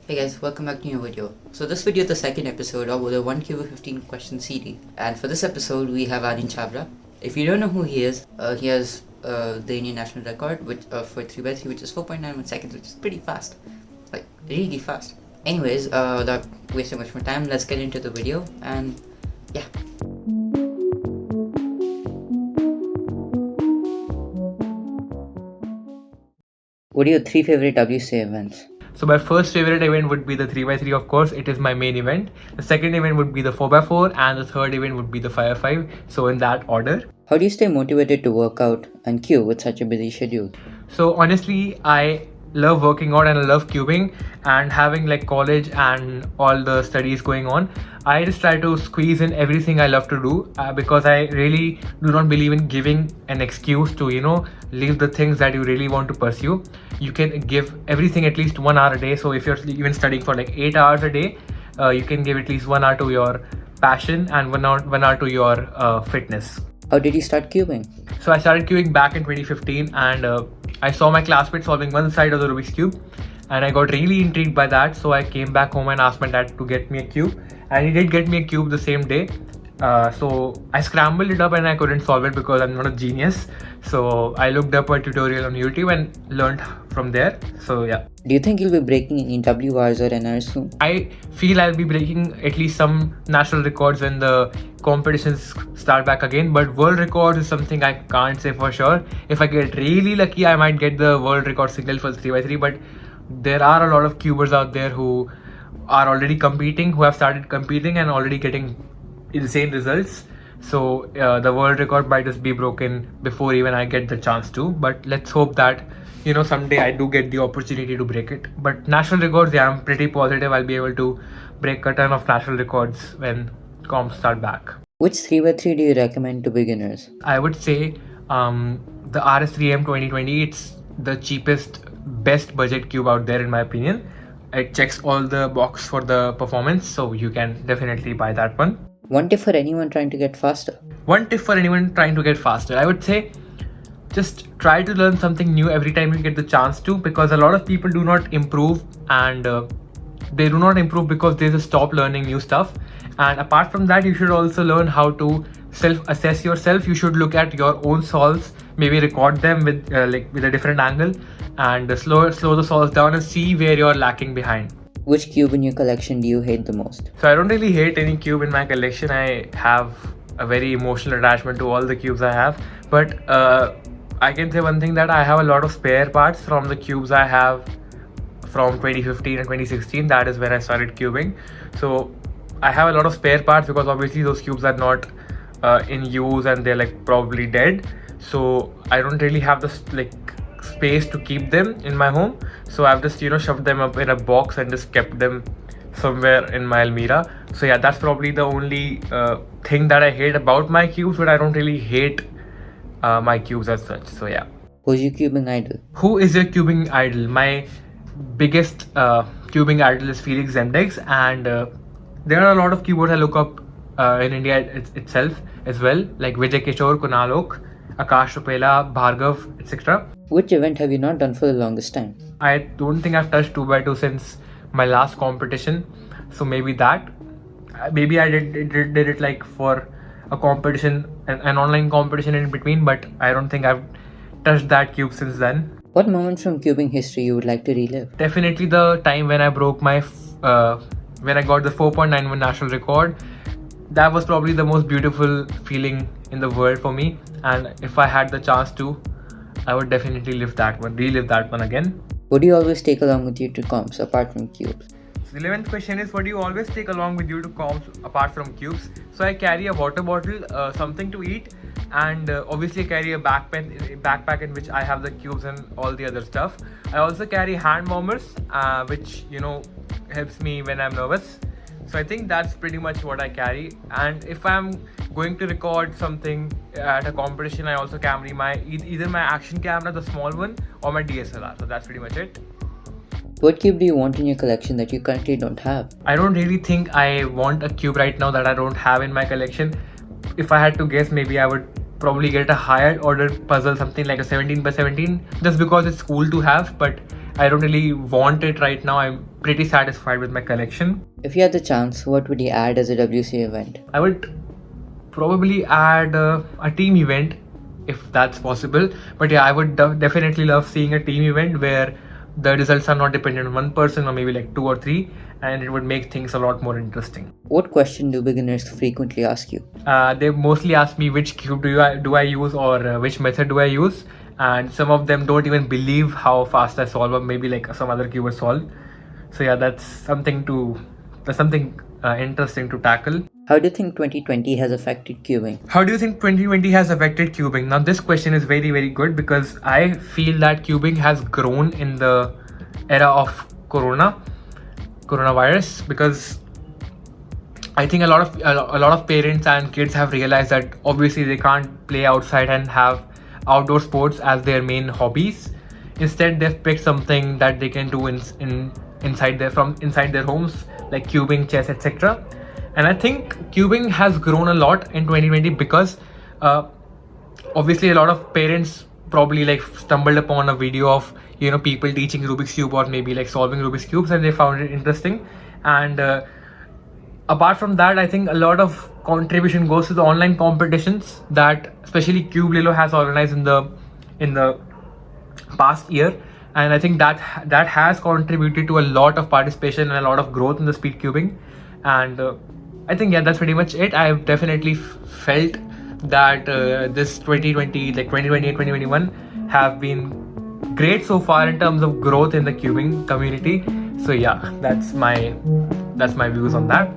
Hey guys, welcome back to a new video. So this video is the second episode of the 1 cube of 15 question series. And for this episode, we have Aryan Chhabra. If you don't know who he has the Indian national record which for 3x3, which is 4.91 seconds, which is pretty fast. Like, really fast. Anyways, without wasting much more time, let's get into the video. And yeah. What are your 3 favorite WCA events? So my first favorite event would be the 3x3, of course. It is my main event. The second event would be the 4x4 and the third event would be the 5x5. So in that order. How do you stay motivated to work out and cube with such a busy schedule? So honestly, I love working out and I love cubing, and having like college and all the studies going on, I just try to squeeze in everything I love to do because I really do not believe in giving an excuse to leave the things that you really want to pursue. You can give everything at least 1 hour a day. So if you're even studying for like 8 hours a day, you can give at least 1 hour to your passion and 1 hour to your fitness. How did you start cubing? So I started cubing back in 2015, and I saw my classmates solving one side of the Rubik's Cube, and I got really intrigued by that. So I came back home and asked my dad to get me a cube, and he did get me a cube the same day. So I scrambled it up and I couldn't solve it because I'm not a genius. So I looked up a tutorial on YouTube and learned from there. So yeah. Do you think you'll be breaking any WRs or NRs soon? I feel I'll be breaking at least some national records when the competitions start back again, but world records is something I can't say for sure. If I get really lucky, I might get the world record signal for 3x3, but there are a lot of cubers out there who are already competing, who have started competing and already getting insane results. So the world record might just be broken before even I get the chance to, but let's hope that someday I do get the opportunity to break it. But national records, yeah, I'm pretty positive I'll be able to break a ton of national records when comps start back. Which 3x3 do you recommend to beginners? I would say the RS3M 2020. It's the cheapest, best budget cube out there in my opinion. It checks all the box for the performance, so you can definitely buy that one. One tip for anyone trying to get faster? One tip for anyone trying to get faster, I would say just try to learn something new every time you get the chance to, because a lot of people do not improve, and they do not improve because they just stop learning new stuff. And apart from that, you should also learn how to self-assess yourself. You should look at your own solves, maybe record them with a different angle, and slow the solves down and see where you're lacking behind. Which cube in your collection do you hate the most? So I don't really hate any cube in my collection. I have a very emotional attachment to all the cubes I have, but I can say one thing, that I have a lot of spare parts from the cubes I have from 2015 and 2016. That is when I started cubing. So I have a lot of spare parts because obviously those cubes are not in use and they're like probably dead. So I don't really have the space to keep them in my home. So I've just shoved them up in a box and just kept them somewhere in my Almira. So yeah, that's probably the only thing that I hate about my cubes, but I don't really hate my cubes as such. So yeah. Who's your cubing idol? Who is your cubing idol? My biggest cubing idol is Felix Zemdex, and there are a lot of cubers I look up in India itself as well, like Vijay Kishore, Kunalok, Akash Rupela, Bhargav, etc. Which event have you not done for the longest time? I don't think I've touched 2x2 since my last competition. So maybe that. Maybe I did it like for a competition, an online competition in between, but I don't think I've touched that cube since then. What moments from cubing history you would like to relive? Definitely the time when I broke my when I got the 4.91 national record. That was probably the most beautiful feeling in the world for me, and if I had the chance to, I would definitely relive that one again. What do you always take along with you to comps apart from cubes? The 11th question is, what do you always take along with you to comps apart from cubes? So I carry a water bottle, something to eat, and obviously I carry a backpack in which I have the cubes and all the other stuff. I also carry hand warmers, which helps me when I'm nervous. So I think that's pretty much what I carry. And if I'm going to record something at a competition, I also carry either my action camera, the small one, or my DSLR. So that's pretty much it. What cube do you want in your collection that you currently don't have? I don't really think I want a cube right now that I don't have in my collection. If I had to guess, maybe I would probably get a higher order puzzle, something like a 17 by 17, just because it's cool to have. But I don't really want it right now. I'm pretty satisfied with my collection. If you had the chance, what would you add as a WC event? I would probably add a team event if that's possible. But yeah, I would definitely love seeing a team event where the results are not dependent on one person or maybe like 2 or 3, and it would make things a lot more interesting. What question do beginners frequently ask you? They mostly ask me which cube do I use, or which method do I use, and some of them don't even believe how fast I solve, or maybe like some other cube solve. So yeah, that's something interesting to tackle. How do you think 2020 has affected cubing? How do you think 2020 has affected cubing? Now this question is very, very good, because I feel that cubing has grown in the era of coronavirus, because I think a lot of parents and kids have realized that obviously they can't play outside and have outdoor sports as their main hobbies. Instead, they've picked something that they can do inside their homes, like cubing, chess, etc. And I think cubing has grown a lot in 2020 because obviously a lot of parents probably like stumbled upon a video of people teaching Rubik's Cube or maybe like solving Rubik's Cubes, and they found it interesting. And apart from that, I think a lot of contribution goes to the online competitions that especially Cube Lilo has organized in the past year, and I think that has contributed to a lot of participation and a lot of growth in the speed cubing. And I think that's pretty much it. I've definitely felt that this 2020 and 2021 have been great so far in terms of growth in the cubing community. So yeah, that's my views on that.